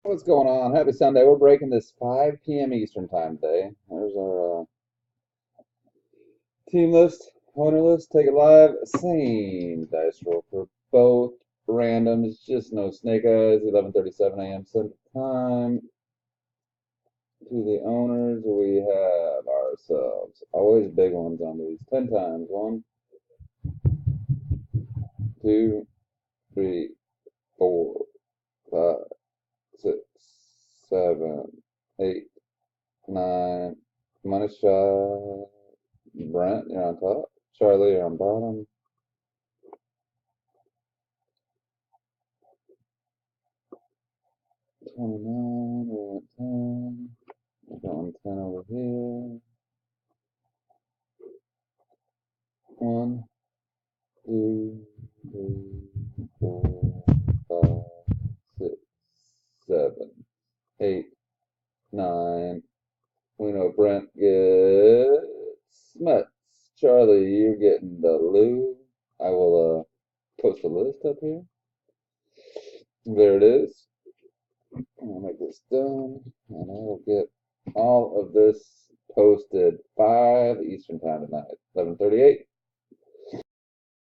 What's going on? Happy Sunday. We're breaking this 5 p.m. Eastern time today. There's our team list, owner list. Take it live. Same dice roll for both randoms. Just no snake eyes. 11:37 a.m. Central Time. To the owners, we have ourselves. Always big ones on these. 10 times. 1, 2, 3, 4, 5, 6, 7, 8, 9. Money shot. Brent, you're on top. Charlie, you're on bottom. $29, we went 10. We're going 10 over here. 1, 2, 3, 4, 5, 6, 7, 8, 9. We know Brent gets Smuts. Charlie, you're getting the Lou. I will post a list up here. There it is. I'll make this done, and I will get all of this posted 5 Eastern time tonight, 11:38.